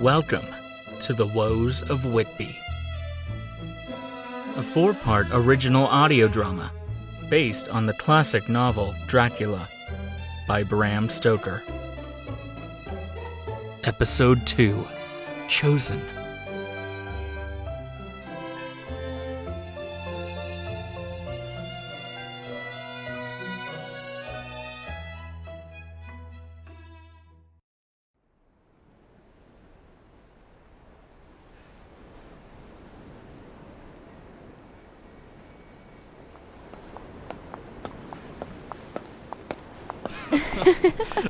Welcome to the Woes of Whitby, a 4-part original audio drama based on the classic novel Dracula by Bram Stoker. Episode 2, Chosen.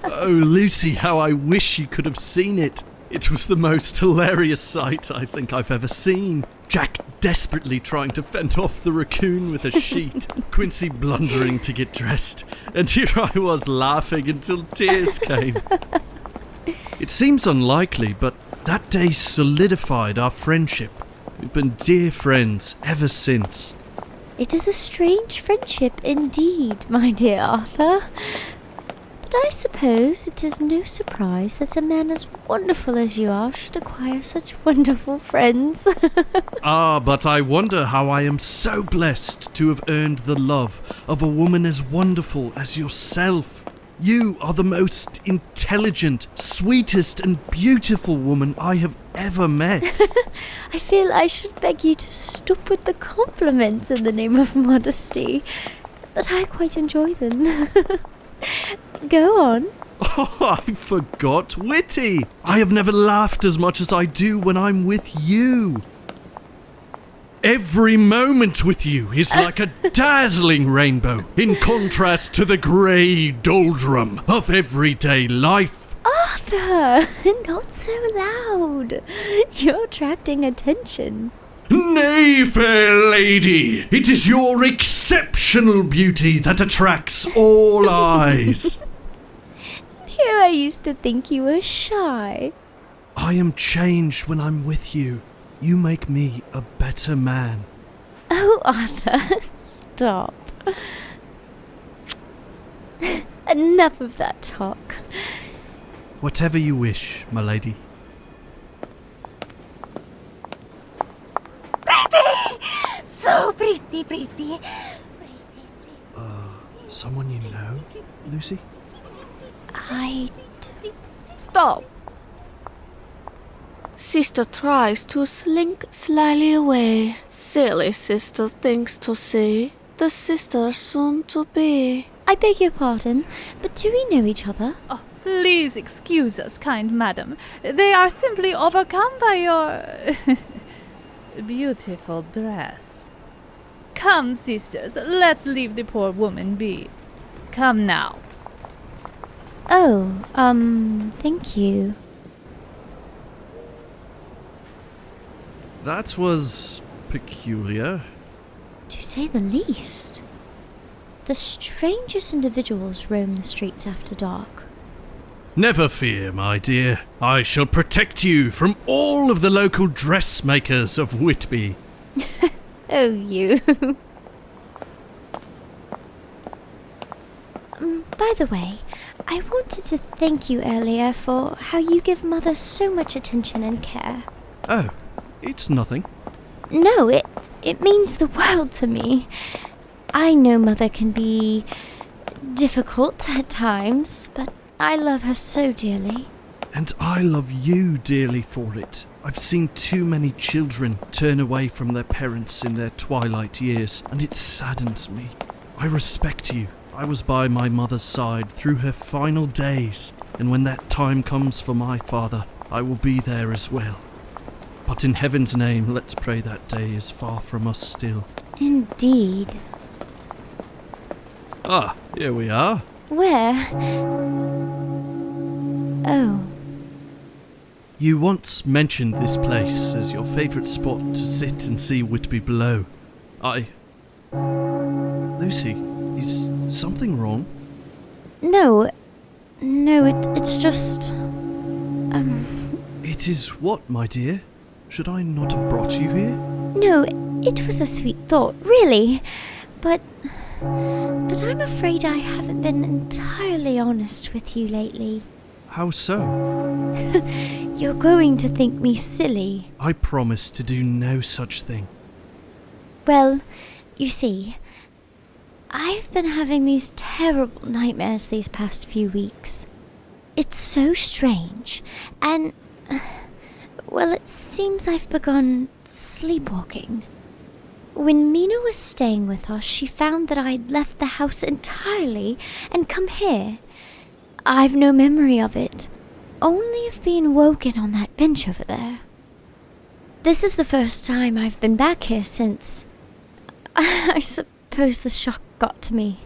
Oh, Lucy, how I wish you could have seen it. It was the most hilarious sight I think I've ever seen. Jack desperately trying to fend off the raccoon with a sheet, Quincy blundering to get dressed, and here I was laughing until tears came. It seems unlikely, but that day solidified our friendship. We've been dear friends ever since. It is a strange friendship indeed, my dear Arthur. But I suppose it is no surprise that a man as wonderful as you are should acquire such wonderful friends. But I wonder how I am so blessed to have earned the love of a woman as wonderful as yourself. You are the most intelligent, sweetest and beautiful woman I have ever met. I feel I should beg you to stop with the compliments in the name of modesty, but I quite enjoy them. Go on. Oh, I forgot Whitty. I have never laughed as much as I do when I'm with you. Every moment with you is like a dazzling rainbow, in contrast to the grey doldrum of everyday life. Arthur, not so loud. You're attracting attention. Nay, fair lady, it is your exceptional beauty that attracts all eyes. Here I used to think you were shy. I am changed when I'm with you. You make me a better man. Oh, Arthur, stop. Enough of that talk. Whatever you wish, my lady. Pretty! So pretty. Someone you know, Lucy? Stop! Sister tries to slink slyly away. Silly sister thinks to see the sister soon to be. I beg your pardon, but do we know each other? Oh, please excuse us, kind madam. They are simply overcome by your beautiful dress. Come, sisters, let's leave the poor woman be. Come now. Oh, thank you. That was peculiar. To say the least. The strangest individuals roam the streets after dark. Never fear, my dear. I shall protect you from all of the local dressmakers of Whitby. Oh, you. By the way, I wanted to thank you earlier for how you give Mother so much attention and care. Oh, it's nothing. No, it means the world to me. I know Mother can be difficult at times, but I love her so dearly. And I love you dearly for it. I've seen too many children turn away from their parents in their twilight years, and it saddens me. I respect you. I was by my mother's side through her final days, and when that time comes for my father, I will be there as well. But in heaven's name, let's pray that day is far from us still. Indeed. Ah, here we are. Where? Oh. You once mentioned this place as your favourite spot to sit and see Whitby below. Lucy, is something wrong? No, it's just... It is what, my dear? Should I not have brought you here? No, it was a sweet thought, really. But I'm afraid I haven't been entirely honest with you lately. How so? You're going to think me silly. I promise to do no such thing. Well, you see, I've been having these terrible nightmares these past few weeks. It's so strange, and, well, it seems I've begun sleepwalking. When Mina was staying with us, she found that I'd left the house entirely and come here. I've no memory of it, only of being woken on that bench over there. This is the first time I've been back here since. I suppose the shock got to me.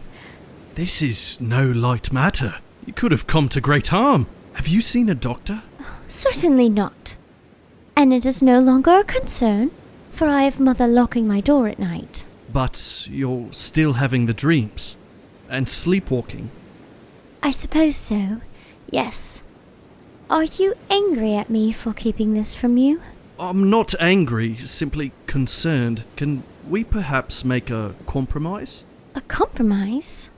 This is no light matter. You could have come to great harm. Have you seen a doctor? Certainly not. And it is no longer a concern, for I have Mother locking my door at night. But you're still having the dreams and sleepwalking. I suppose so, yes. Are you angry at me for keeping this from you? I'm not angry, simply concerned. Can we perhaps make a compromise? A compromise?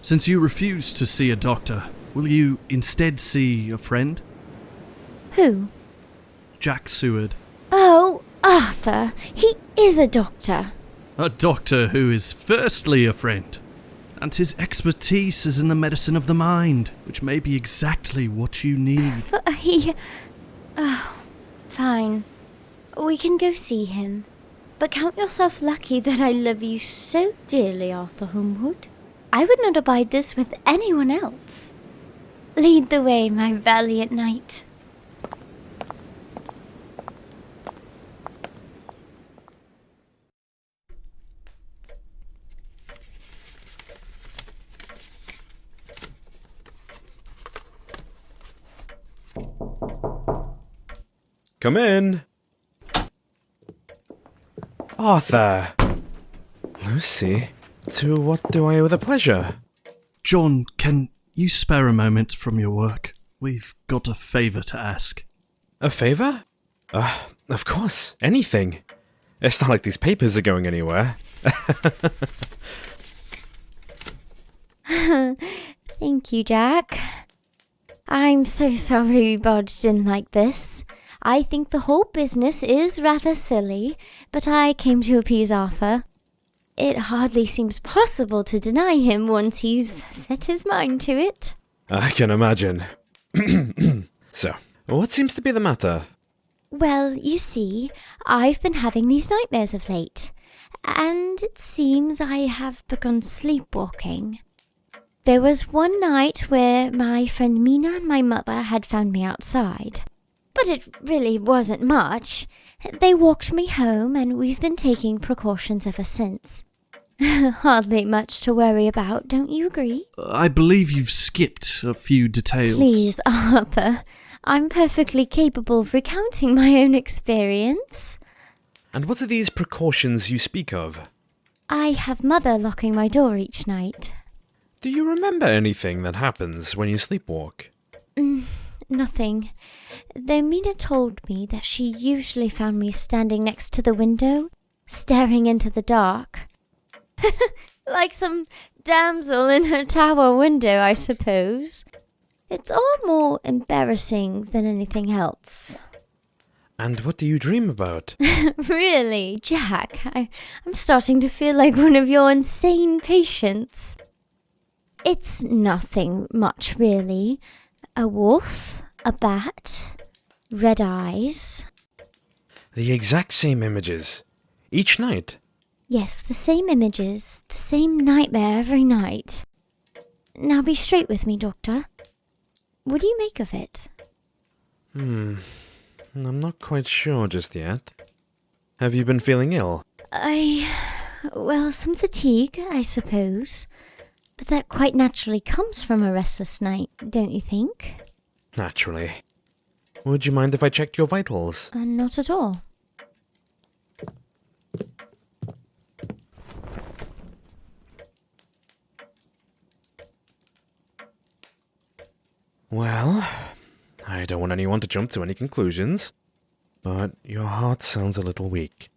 Since you refuse to see a doctor, will you instead see a friend? Who? Jack Seward. Oh, Arthur, he is a doctor. A doctor who is firstly a friend. And his expertise is in the medicine of the mind, which may be exactly what you need. But Oh, fine. We can go see him. But count yourself lucky that I love you so dearly, Arthur Holmwood. I would not abide this with anyone else. Lead the way, my valiant knight. Come in. Arthur. Lucy, to what do I owe the pleasure? John, can you spare a moment from your work? We've got a favour to ask. A favour? Of course, anything. It's not like these papers are going anywhere. Thank you, Jack. I'm so sorry we barged in like this. I think the whole business is rather silly, but I came to appease Arthur. It hardly seems possible to deny him once he's set his mind to it. I can imagine. So, what seems to be the matter? Well, you see, I've been having these nightmares of late, and it seems I have begun sleepwalking. There was one night where my friend Mina and my mother had found me outside. But it really wasn't much. They walked me home, and we've been taking precautions ever since. Hardly much to worry about, don't you agree? I believe you've skipped a few details. Please, Arthur. I'm perfectly capable of recounting my own experience. And what are these precautions you speak of? I have Mother locking my door each night. Do you remember anything that happens when you sleepwalk? Nothing. Though Mina told me that she usually found me standing next to the window, staring into the dark. Like some damsel in her tower window, I suppose. It's all more embarrassing than anything else. And what do you dream about? Really, Jack, I'm starting to feel like one of your insane patients. It's nothing much, really. A wolf, a bat, red eyes. The exact same images. Each night. Yes, the same images, the same nightmare every night. Now be straight with me, Doctor. What do you make of it? I'm not quite sure just yet. Have you been feeling ill? Well, some fatigue, I suppose. But that quite naturally comes from a restless night, don't you think? Naturally. Would you mind if I checked your vitals? Not at all. Well, I don't want anyone to jump to any conclusions, but your heart sounds a little weak.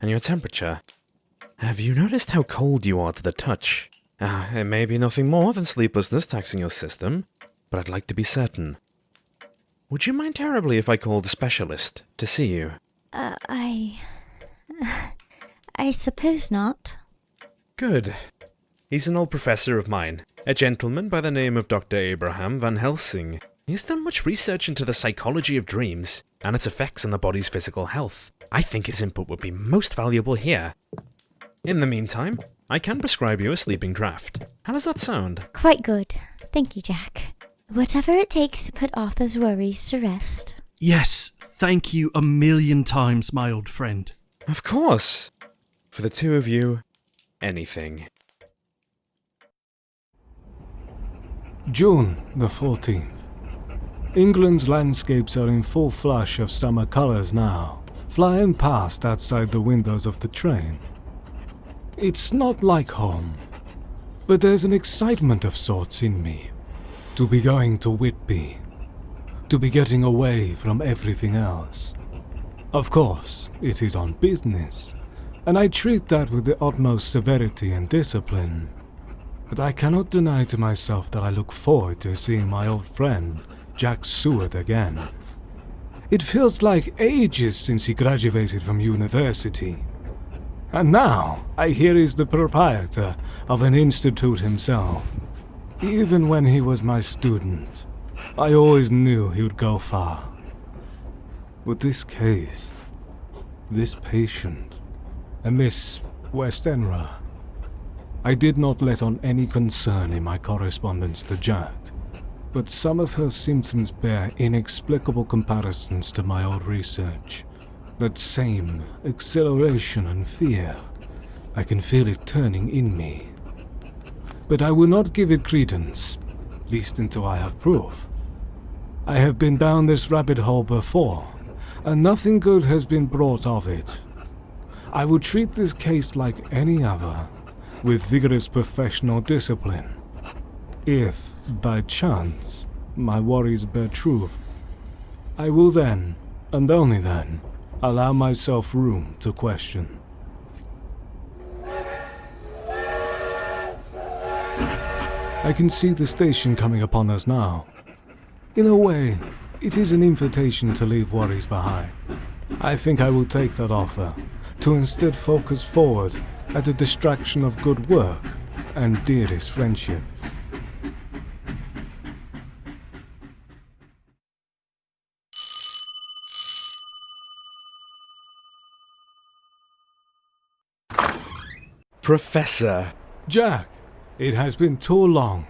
And your temperature. Have you noticed how cold you are to the touch? It may be nothing more than sleeplessness taxing your system, but I'd like to be certain. Would you mind terribly if I called a specialist to see you? I suppose not. Good. He's an old professor of mine, a gentleman by the name of Dr. Abraham Van Helsing. He's done much research into the psychology of dreams and its effects on the body's physical health. I think his input would be most valuable here. In the meantime, I can prescribe you a sleeping draught. How does that sound? Quite good. Thank you, Jack. Whatever it takes to put Arthur's worries to rest. Yes, thank you a million times, my old friend. Of course. For the two of you, anything. June the 14th. England's landscapes are in full flush of summer colours now, flying past outside the windows of the train. It's not like home, but there's an excitement of sorts in me. To be going to Whitby, to be getting away from everything else. Of course, it is on business, and I treat that with the utmost severity and discipline. But I cannot deny to myself that I look forward to seeing my old friend, Jack Seward, again. It feels like ages since he graduated from university. And now, I hear he's the proprietor of an institute himself. Even when he was my student, I always knew he would go far. With this case, this patient, and Miss Westenra, I did not let on any concern in my correspondence to Jack, but some of her symptoms bear inexplicable comparisons to my old research. That same exhilaration and fear, I can feel it turning in me. But I will not give it credence, least until I have proof. I have been down this rabbit hole before, and nothing good has been brought of it. I will treat this case like any other, with vigorous professional discipline. If, by chance, my worries bear truth, I will then, and only then, allow myself room to question. I can see the station coming upon us now. In a way, it is an invitation to leave worries behind. I think I will take that offer, to instead focus forward at the distraction of good work and dearest friendship. Professor! Jack, it has been too long.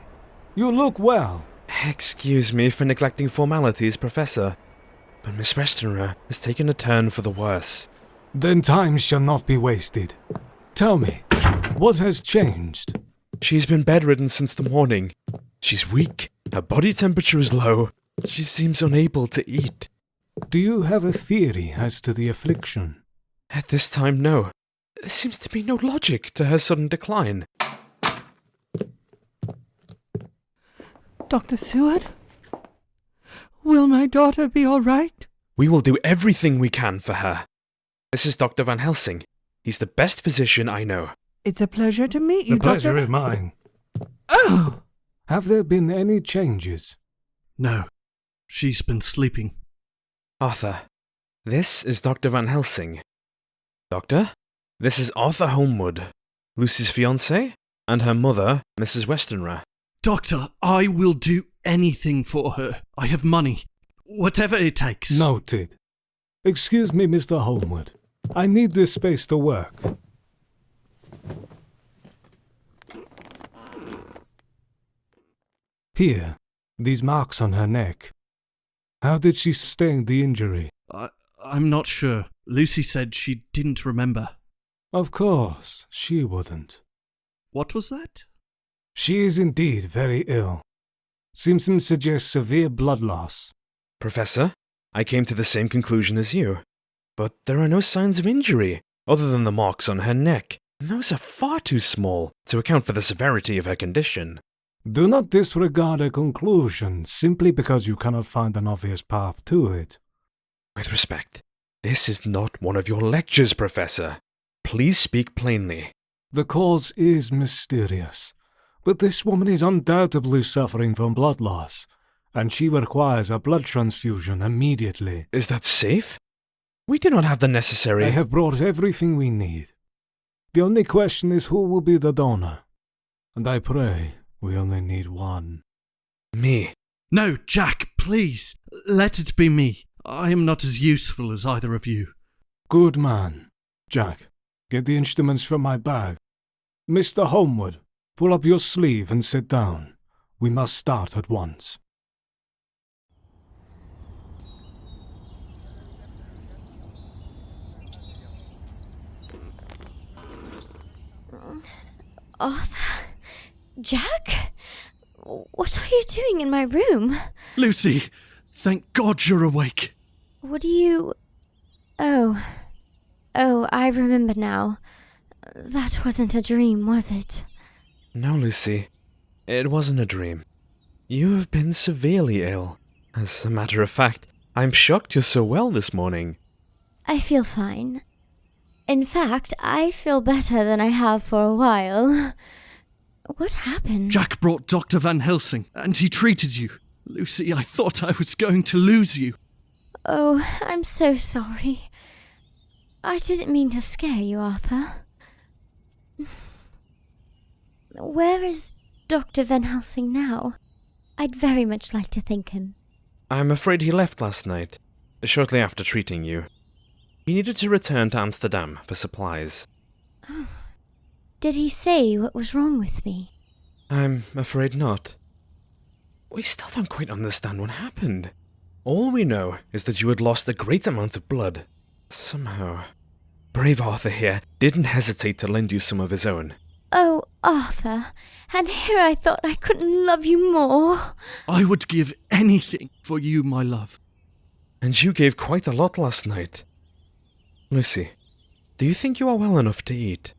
You look well. Excuse me for neglecting formalities, Professor, but Miss Westenra has taken a turn for the worse. Then time shall not be wasted. Tell me, what has changed? She's been bedridden since the morning. She's weak, her body temperature is low, she seems unable to eat. Do you have a theory as to the affliction? At this time, no. There seems to be no logic to her sudden decline. Dr. Seward? Will my daughter be all right? We will do everything we can for her. This is Dr. Van Helsing. He's the best physician I know. It's a pleasure to meet you, The pleasure is mine. Oh! Have there been any changes? No, she's been sleeping. Arthur, this is Dr. Van Helsing. Doctor, this is Arthur Holmwood, Lucy's fiancé, and her mother, Mrs. Westenra. Doctor, I will do anything for her. I have money. Whatever it takes. Noted. Excuse me, Mr. Holmwood. I need this space to work. Here, these marks on her neck. How did she sustain the injury? I'm not sure. Lucy said she didn't remember. Of course, she wouldn't. What was that? She is indeed very ill. Symptoms suggest severe blood loss. Professor, I came to the same conclusion as you. But there are no signs of injury, other than the marks on her neck. And those are far too small to account for the severity of her condition. Do not disregard a conclusion simply because you cannot find an obvious path to it. With respect, this is not one of your lectures, Professor. Please speak plainly. The cause is mysterious, but this woman is undoubtedly suffering from blood loss, and she requires a blood transfusion immediately. Is that safe? We do not have the necessary... I have brought everything we need. The only question is who will be the donor. And I pray we only need one. Me. No, Jack, please. Let it be me. I am not as useful as either of you. Good man. Jack, get the instruments from my bag. Mr. Holmwood, pull up your sleeve and sit down. We must start at once. Arthur? Jack? What are you doing in my room? Lucy, thank God you're awake. What do you... Oh, I remember now. That wasn't a dream, was it? No, Lucy. It wasn't a dream. You have been severely ill. As a matter of fact, I'm shocked you're so well this morning. I feel fine. In fact, I feel better than I have for a while. What happened? Jack brought Dr. Van Helsing, and he treated you. Lucy, I thought I was going to lose you. Oh, I'm so sorry. I didn't mean to scare you, Arthur. Where is Dr. Van Helsing now? I'd very much like to thank him. I'm afraid he left last night, shortly after treating you. He needed to return to Amsterdam for supplies. Oh. Did he say what was wrong with me? I'm afraid not. We still don't quite understand what happened. All we know is that you had lost a great amount of blood. Somehow. Brave Arthur here didn't hesitate to lend you some of his own. Oh, Arthur, and here I thought I couldn't love you more. I would give anything for you, my love. And you gave quite a lot last night. Lucy, do you think you are well enough to eat?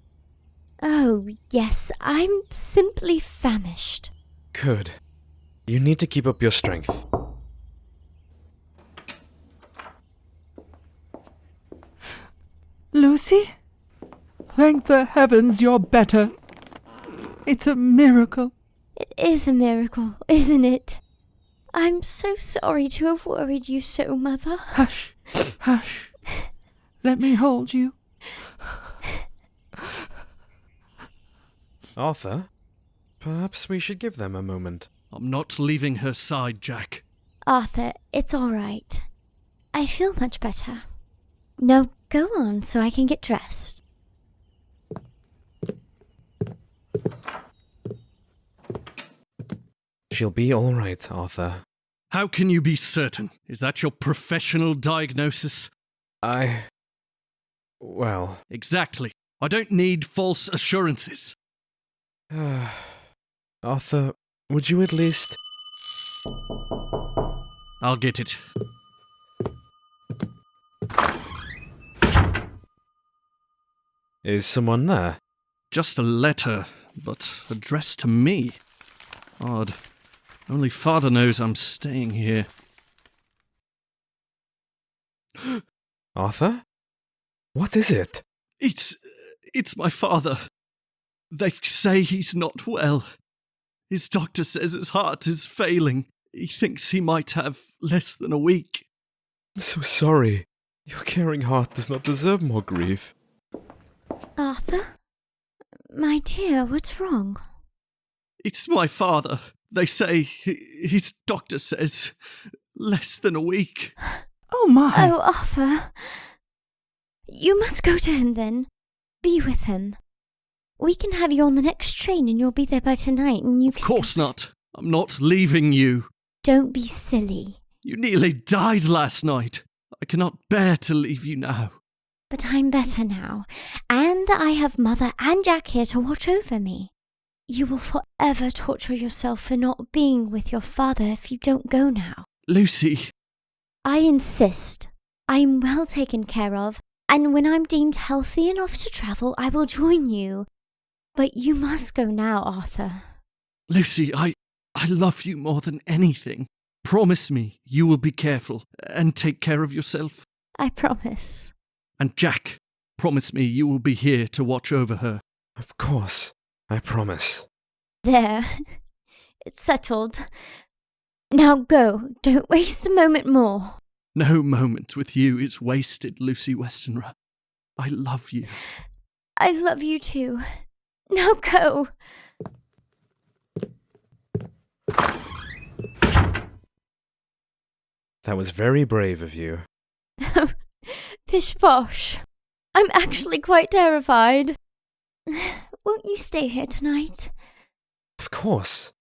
Oh, yes, I'm simply famished. Good. You need to keep up your strength. Lucy? Thank the heavens you're better. It's a miracle. It is a miracle, isn't it? I'm so sorry to have worried you so, Mother. Hush, hush. Let me hold you. Arthur, perhaps we should give them a moment. I'm not leaving her side, Jack. Arthur, it's all right. I feel much better. Now go on so I can get dressed. She'll be all right, Arthur. How can you be certain? Is that your professional diagnosis? Well... Exactly. I don't need false assurances. Arthur, would you at least... I'll get it. Is someone there? Just a letter, but addressed to me. Odd. Only Father knows I'm staying here. Arthur? What is it? It's my father. They say he's not well. His doctor says his heart is failing. He thinks he might have less than a week. I'm so sorry. Your caring heart does not deserve more grief. Arthur? My dear, what's wrong? It's my father. They say his doctor says less than a week. Oh, my. Oh, Arthur. You must go to him then. Be with him. We can have you on the next train and you'll be there by tonight and you can... Of course not. I'm not leaving you. Don't be silly. You nearly died last night. I cannot bear to leave you now. But I'm better now, and I have Mother and Jack here to watch over me. You will forever torture yourself for not being with your father if you don't go now. Lucy. I insist. I'm well taken care of, and when I'm deemed healthy enough to travel, I will join you. But you must go now, Arthur. Lucy, I love you more than anything. Promise me you will be careful and take care of yourself. I promise. And Jack, promise me you will be here to watch over her. Of course, I promise. There. It's settled. Now go. Don't waste a moment more. No moment with you is wasted, Lucy Westenra. I love you. I love you too. Now go. That was very brave of you. Pish posh. I'm actually quite terrified. Won't you stay here tonight? Of course.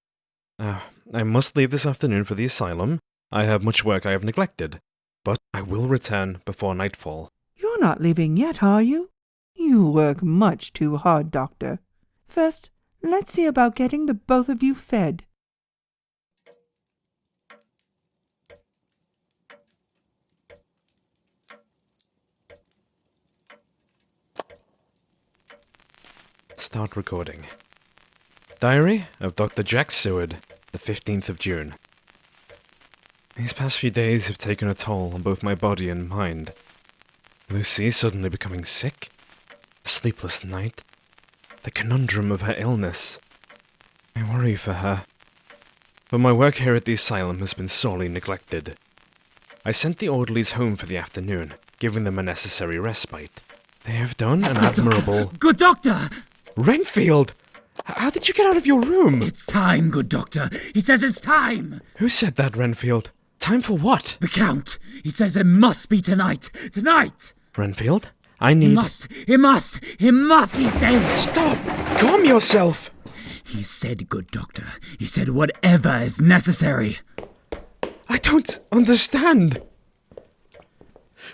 I must leave this afternoon for the asylum. I have much work I have neglected, but I will return before nightfall. You're not leaving yet, are you? You work much too hard, Doctor. First, let's see about getting the both of you fed. Start recording. Diary of Dr. Jack Seward, the 15th of June. These past few days have taken a toll on both my body and mind. Lucy suddenly becoming sick, the sleepless night, the conundrum of her illness. I worry for her. But my work here at the asylum has been sorely neglected. I sent the orderlies home for the afternoon, giving them a necessary respite. They have done an admirable... Good doctor! Renfield! How did you get out of your room? It's time, good doctor. He says it's time. Who said that, Renfield? Time for what? The Count. He says it must be tonight. Tonight! Renfield, I need... He must, he says... Stop! Calm yourself! He said, good doctor. He said whatever is necessary. I don't understand.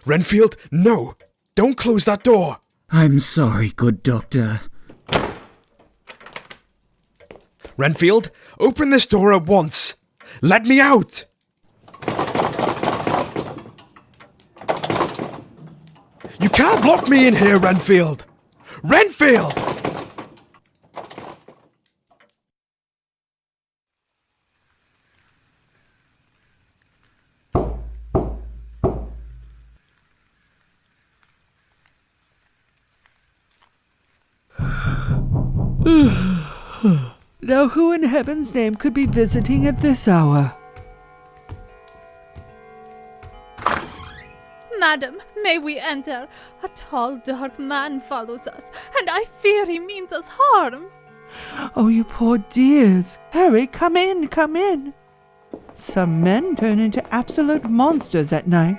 Renfield, no! Don't close that door! I'm sorry, good doctor. Renfield, open this door at once! Let me out! You can't lock me in here, Renfield! Renfield! Now who in heaven's name could be visiting at this hour? Madam, may we enter? A tall, dark man follows us, and I fear he means us harm. Oh, you poor dears. Hurry, come in, come in. Some men turn into absolute monsters at night.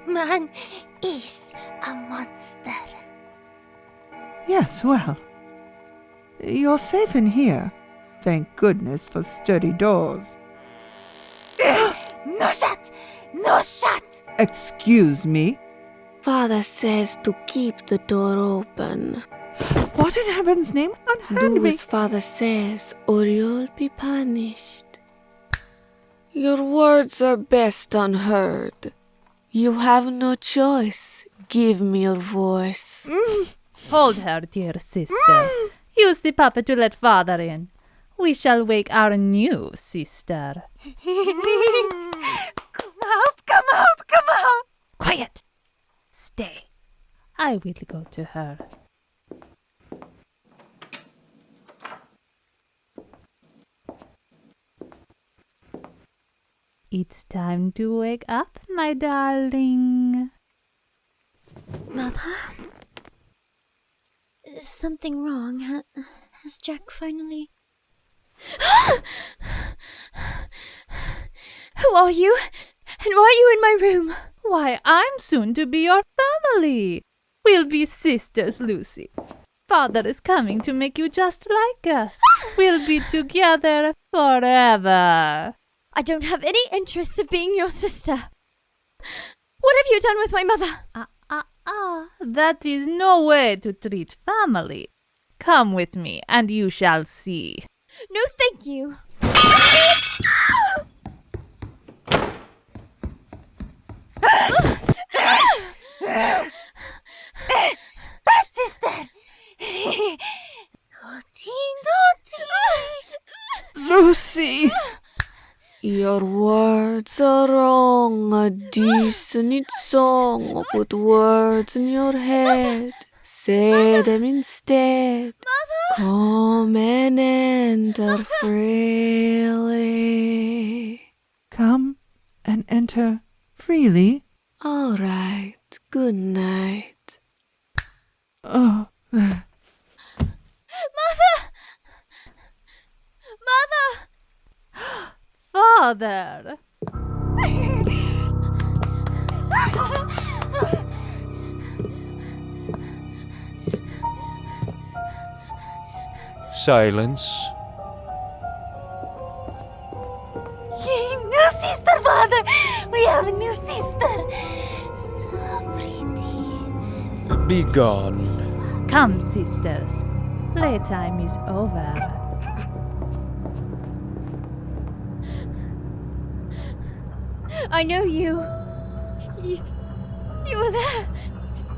Man is a monster. Yes, well, you're safe in here. Thank goodness for sturdy doors. No shut! No shut! Excuse me. Father says to keep the door open. What in heaven's name? Unhand Do me. as Father says, or you'll be punished. Your words are best unheard. You have no choice. Give me your voice. Hold her, dear sister. Use the puppet to let father in. We shall wake our new sister. Come out, come out, come out! Quiet! Stay. I will go to her. It's time to wake up, my darling. Mother? Is something wrong? Has Jack finally... Who are you? And why are you in my room? Why, I'm soon to be your family. We'll be sisters, Lucy. Father is coming to make you just like us. We'll be together forever. I don't have any interest of being your sister. What have you done with my mother? That is no way to treat family. Come with me, and you shall see. No, thank you. Bad sister! Naughty, naughty! Lucy! Your words are wrong. A decent song. Put words in your head. Say them instead. Mother! Come and enter freely. Come and enter freely. All right, good night. Oh, Mother! Father! Silence. New sister, father! We have a new sister! So pretty. Be gone. Come, sisters. Playtime is over. I know you. You were there.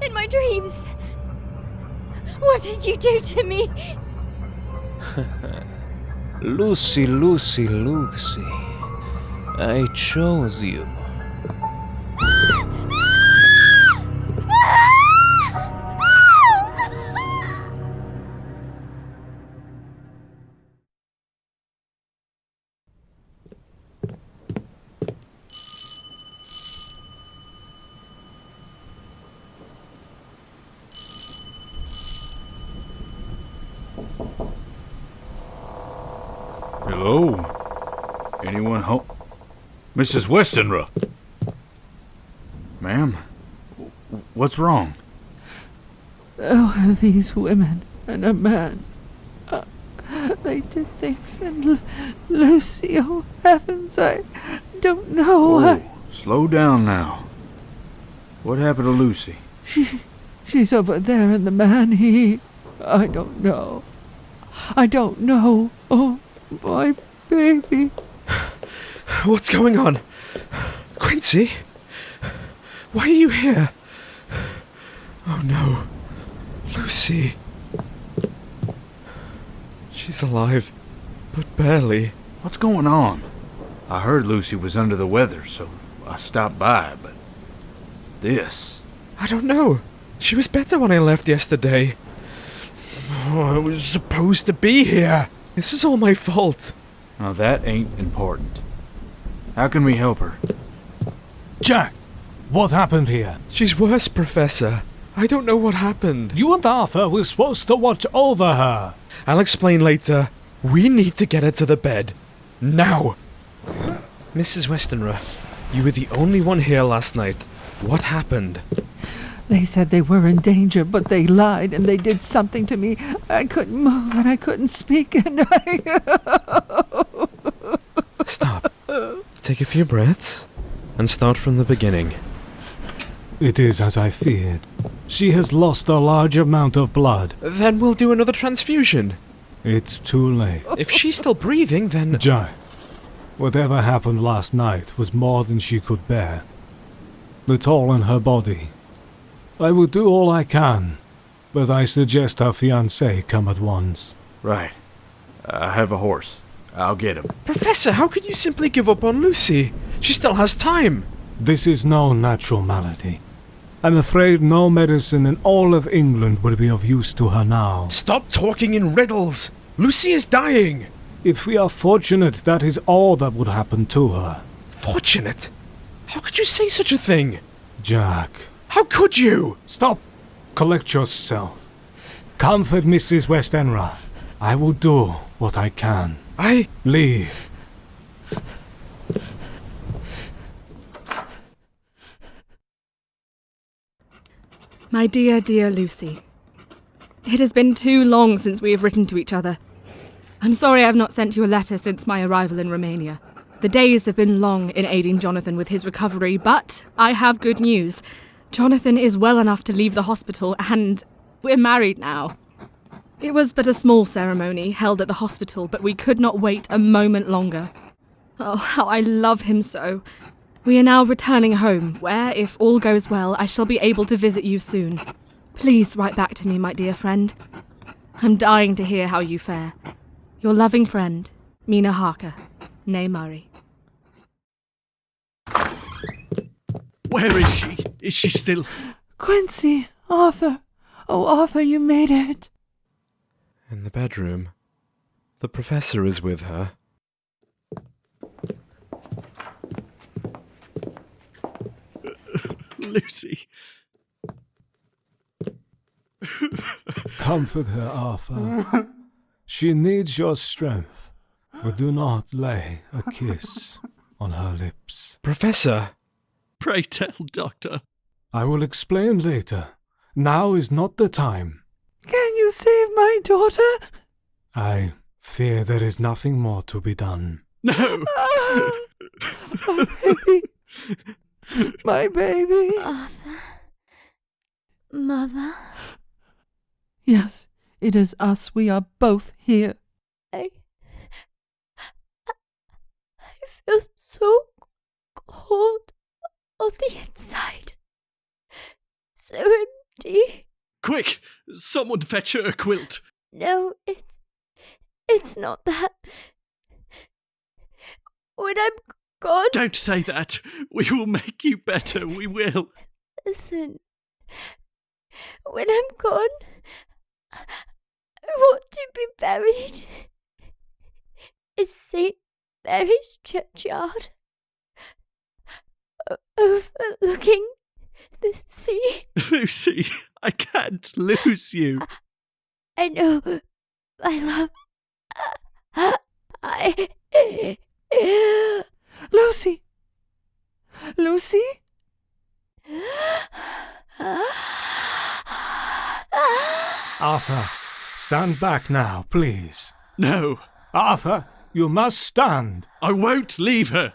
In my dreams. What did you do to me? Lucy, Lucy, Lucy. I chose you. Hello? Anyone home? Mrs. Westenra? Ma'am? What's wrong? oh, these women and a man. They did things, and Lucy, oh heavens, I don't know. Oh, slow down now. What happened to Lucy? She's over there, and the man, I don't know. I don't know. Oh, my baby. What's going on? Quincy? Why are you here? Oh no. Lucy. She's alive, but barely. What's going on? I heard Lucy was under the weather, so I stopped by, but this... I don't know. She was better when I left yesterday. Oh, I was supposed to be here. This is all my fault. Now that ain't important. How can we help her? Jack, what happened here? She's worse, Professor. I don't know what happened. You and Arthur were supposed to watch over her. I'll explain later. We need to get her to the bed. Now! Mrs. Westenra, you were the only one here last night. What happened? They said they were in danger, but they lied, and they did something to me. I couldn't move, and I couldn't speak, and Stop. Take a few breaths, and start from the beginning. It is as I feared. She has lost a large amount of blood. Then we'll do another transfusion. It's too late. If she's still breathing, then... Jack, whatever happened last night was more than she could bear. The toll on her body. I will do all I can, but I suggest her fiancé come at once. Right. I have a horse. I'll get him. Professor, how could you simply give up on Lucy? She still has time. This is no natural malady. I'm afraid no medicine in all of England would be of use to her now. Stop talking in riddles. Lucy is dying. If we are fortunate, that is all that would happen to her. Fortunate? How could you say such a thing? Jack. How could you? Stop! Collect yourself. Comfort Mrs. Westenra. I will do what I can. Leave. My dear, dear Lucy. It has been too long since we have written to each other. I'm sorry I've not sent you a letter since my arrival in Romania. The days have been long in aiding Jonathan with his recovery, but I have good news. Jonathan is well enough to leave the hospital, and we're married now. It was but a small ceremony held at the hospital, but we could not wait a moment longer. Oh, how I love him so. We are now returning home, where, if all goes well, I shall be able to visit you soon. Please write back to me, my dear friend. I'm dying to hear how you fare. Your loving friend, Mina Harker, née Murray. Where is she? Is she still... Quincy, Arthur. Oh, Arthur, you made it. In the bedroom. The professor is with her. Lucy. Comfort her, Arthur. She needs your strength, but do not lay a kiss on her lips. Professor! Pray tell, Doctor. I will explain later. Now is not the time. Can you save my daughter? I fear there is nothing more to be done. No! My baby. My baby. Arthur. Mother. Yes, it is us. We are both here. I feel so cold on the inside. So empty. Quick! Someone fetch her a quilt. No, it's not that. When I'm gone... Don't say that. We will make you better. We will. Listen. When I'm gone, I want to be buried in St. Mary's churchyard, overlooking the sea. Lucy, I can't lose you. I know, my love. Lucy! Lucy? Arthur, stand back now, please. No. Arthur, you must stand. I won't leave her.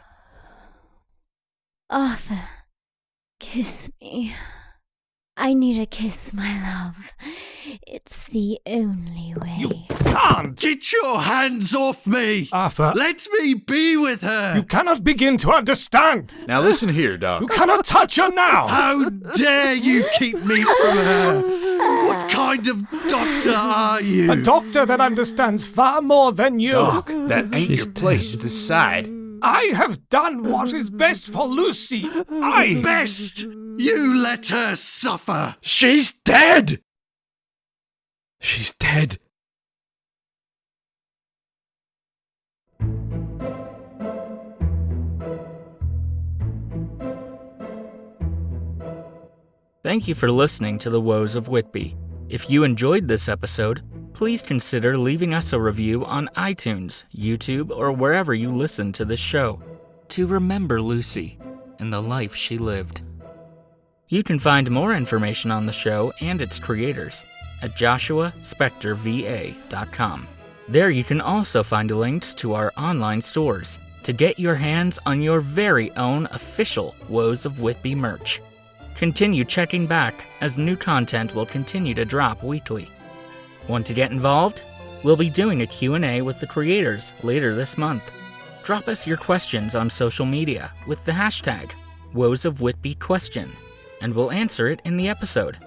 Arthur, kiss me. I need a kiss, my love. It's the only way. You can't! Get your hands off me! Arthur! Let me be with her! You cannot begin to understand! Now listen here, Doc. You cannot touch her now! How dare you keep me from her? What kind of doctor are you? A doctor that understands far more than you! Doc, that ain't your place to decide. I have done what is best for Lucy. Best? You let her suffer. She's dead! She's dead. Thank you for listening to the Woes of Whitby. If you enjoyed this episode, please consider leaving us a review on iTunes, YouTube, or wherever you listen to this show to remember Lucy and the life she lived. You can find more information on the show and its creators at joshuaspectorva.com. There you can also find links to our online stores to get your hands on your very own official Woes of Whitby merch. Continue checking back as new content will continue to drop weekly. Want to get involved? We'll be doing a Q&A with the creators later this month. Drop us your questions on social media with the hashtag #WoesOfWhitbyQuestion, and we'll answer it in the episode.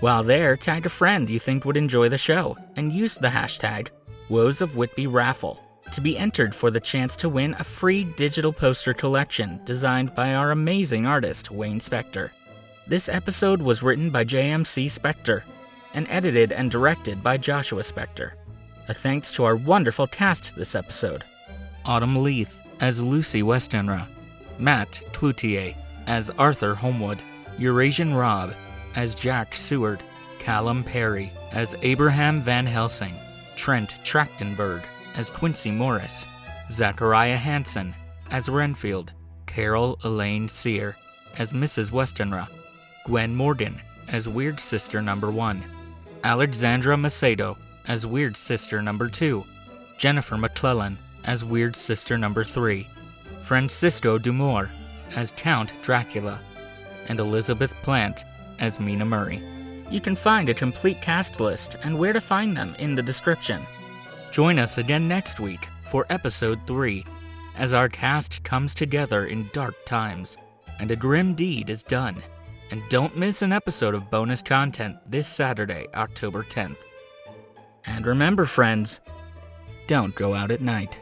While there, tag a friend you think would enjoy the show and use the hashtag #WoesOfWhitbyRaffle to be entered for the chance to win a free digital poster collection designed by our amazing artist, Wayne Spector. This episode was written by JMC Spector and edited and directed by Joshua Spector. A thanks to our wonderful cast this episode. Autumn Leith as Lucy Westenra, Matt Cloutier as Arthur Holmwood, EurasianRob as Jack Seward, Calum Parry as Abraham Van Helsing, Trent Trachtenberg as Quincy Morris, Zachariah Hansen as Renfield, Carol Elaine Sear as Mrs. Westenra, Gwen Morgan as Weird Sister Number 1, Alexandra Macedo as Weird Sister Number 2, Jennifer McClellan as Weird Sister Number 3, Francisco Dumore as Count Dracula, and Elizabeth Plant as Mina Murray. You can find a complete cast list and where to find them in the description. Join us again next week for Episode 3, as our cast comes together in dark times, and a grim deed is done. And don't miss an episode of bonus content this Saturday, October 10th. And remember, friends, don't go out at night.